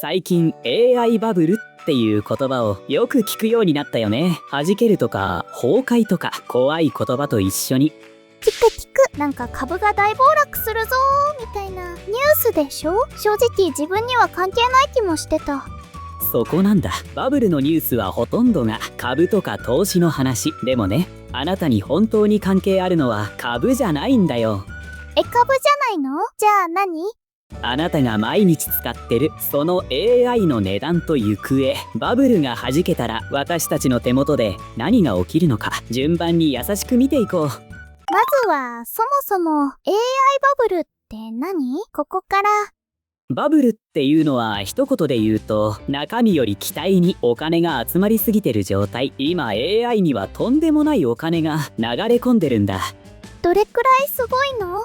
最近 AI バブルっていう言葉をよく聞くようになったよね。弾けるとか崩壊とか怖い言葉と一緒に。聞くなんか株が大暴落するぞーみたいなニュースでしょ。正直自分には関係ない気もしてた。そこなんだ。バブルのニュースはほとんどが株とか投資の話。でもね、あなたに本当に関係あるのは株じゃないんだよ。株じゃないの？じゃあ何？あなたが毎日使ってるその AI の値段と行方。バブルが弾けたら私たちの手元で何が起きるのか順番に優しく見ていこう。まずはそもそも AI バブルって何？ここから。バブルっていうのは一言で言うと、中身より期待にお金が集まりすぎてる状態。今 AI にはとんでもないお金が流れ込んでるんだ。どれくらいすごいの？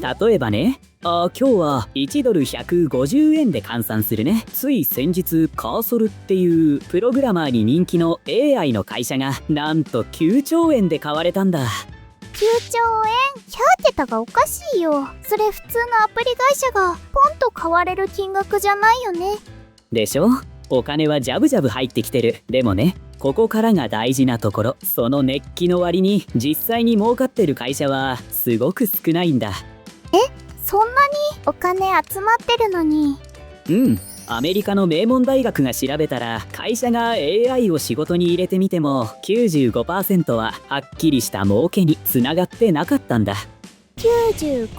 例えばね、今日は1ドル150円で換算するね。つい先日カーソルっていうプログラマーに人気の AI の会社がなんと9兆円で買われたんだ。9兆円？100桁がおかしいよ。それ普通のアプリ会社がポンと買われる金額じゃないよね。でしょ？お金はジャブジャブ入ってきてる。でもね、ここからが大事なところ。その熱気の割に実際に儲かってる会社はすごく少ないんだ。そんなにお金集まってるのに。アメリカの名門大学が調べたら、会社が AI を仕事に入れてみても 95% ははっきりした儲けにつながってなかったんだ。 95%？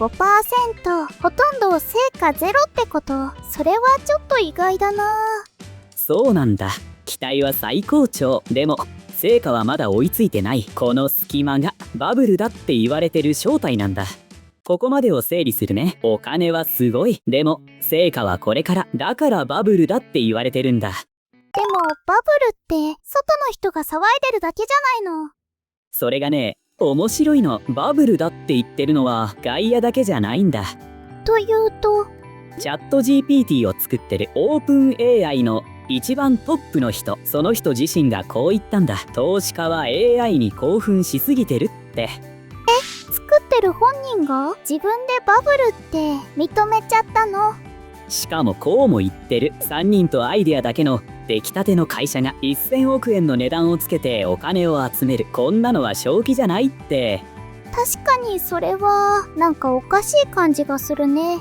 ほとんど成果ゼロってこと？それはちょっと意外だな。そうなんだ。期待は最高潮。でも成果はまだ追いついてない。この隙間がバブルだって言われてる正体なんだ。ここまでを整理するね。お金はすごい。でも成果はこれから。だからバブルだって言われてるんだ。でもバブルって外の人が騒いでるだけじゃないの。それがね、面白いの。バブルだって言ってるのは外野だけじゃないんだ。というと？チャット GPT を作ってるオープン AI の一番トップの人、その人自身がこう言ったんだ。投資家は AI に興奮しすぎてるって。作ってる本人が自分でバブルって認めちゃったの？しかもこうも言ってる。3人とアイデアだけの出来たての会社が1000億円の値段をつけてお金を集める。こんなのは正気じゃないって。確かにそれはなんかおかしい感じがするね。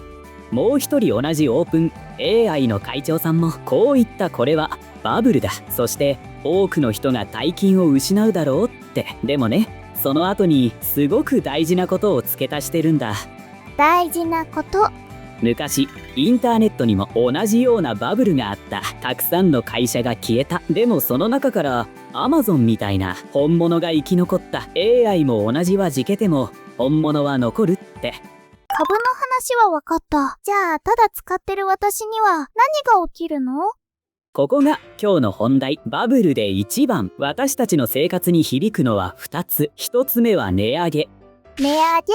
もう一人同じオープン AI の会長さんもこう言った。これはバブルだ。そして多くの人が大金を失うだろうって。でもね、その後にすごく大事なことを付け足してるんだ。大事なこと？昔インターネットにも同じようなバブルがあった。たくさんの会社が消えた。でもその中からアマゾンみたいな本物が生き残った。 AI も同じはじけても本物は残るって。株の話は分かった。じゃあただ使ってる私には何が起きるの？ここが今日の本題。バブルで一番私たちの生活に響くのは2つ。1つ目は値上げ。値上げ？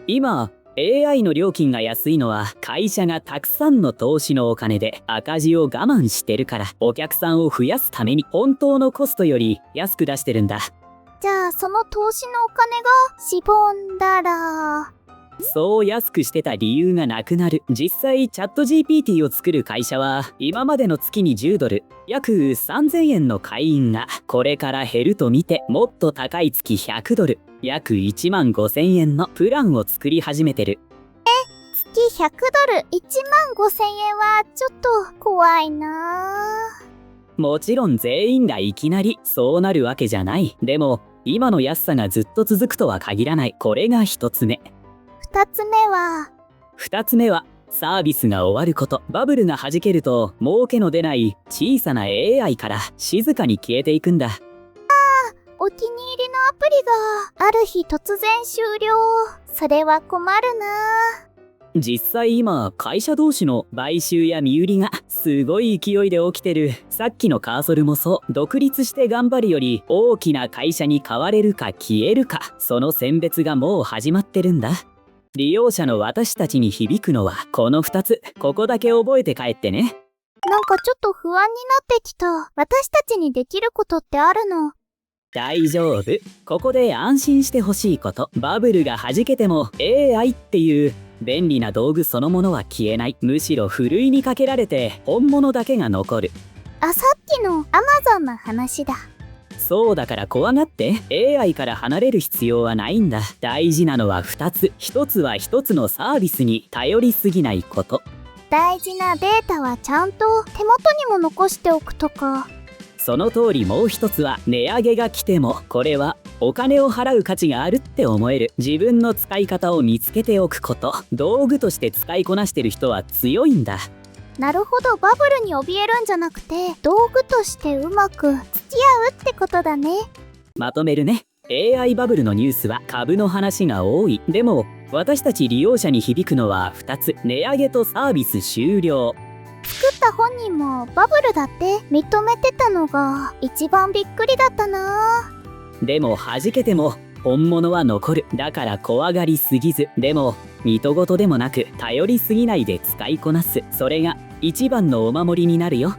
今 AI の料金が安いのは会社がたくさんの投資のお金で赤字を我慢してるから。お客さんを増やすために本当のコストより安く出してるんだ。じゃあその投資のお金がしぼんだら。そう安くしてた理由がなくなる。実際チャット GPT を作る会社は今までの月に10ドル、約3000円の会員がこれから減ると見て、もっと高い月100ドル、約1万5000円のプランを作り始めてる。月100ドル、1万5000円はちょっと怖いな。もちろん全員がいきなりそうなるわけじゃない。でも今の安さがずっと続くとは限らない。これが1つ目。2つ目はサービスが終わること。バブルが弾けると儲けの出ない小さな AI から静かに消えていくんだ。お気に入りのアプリがある日突然終了。それは困るな。実際今会社同士の買収や身売りがすごい勢いで起きてる。さっきのカーソルもそう。独立して頑張るより大きな会社に変われるか消えるか、その選別がもう始まってるんだ。利用者の私たちに響くのはこの2つ。ここだけ覚えて帰ってね。なんかちょっと不安になってきた。私たちにできることってあるの？大丈夫。ここで安心してほしいこと。バブルが弾けても AI っていう便利な道具そのものは消えない。むしろふるいにかけられて本物だけが残る。さっきの Amazon の話だ。そうだから怖がって AI から離れる必要はないんだ。大事なのは2つ。1つは1つのサービスに頼りすぎないこと。大事なデータはちゃんと手元にも残しておくとか。その通り。もう一つは値上げが来てもこれはお金を払う価値があるって思える。自分の使い方を見つけておくこと。道具として使いこなしてる人は強いんだ。なるほど、バブルに怯えるんじゃなくて道具としてうまく付き合うってことだね。まとめるね。 AI バブルのニュースは株の話が多い。でも私たち利用者に響くのは2つ。値上げとサービス終了。作った本人もバブルだって認めてたのが一番びっくりだったな。でも弾けても本物は残る。だから怖がりすぎず、でも見とごとでもなく頼りすぎないで使いこなす。それが一番のお守りになるよ。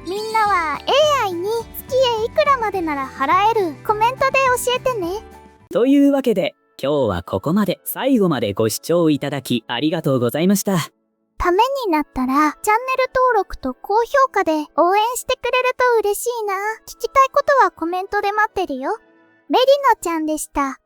みんなは AI に月へいくらまでなら払える？コメントで教えてね。というわけで今日はここまで。最後までご視聴いただきありがとうございました。ためになったらチャンネル登録と高評価で応援してくれると嬉しいな。聞きたいことはコメントで待ってるよ。メリノちゃんでした。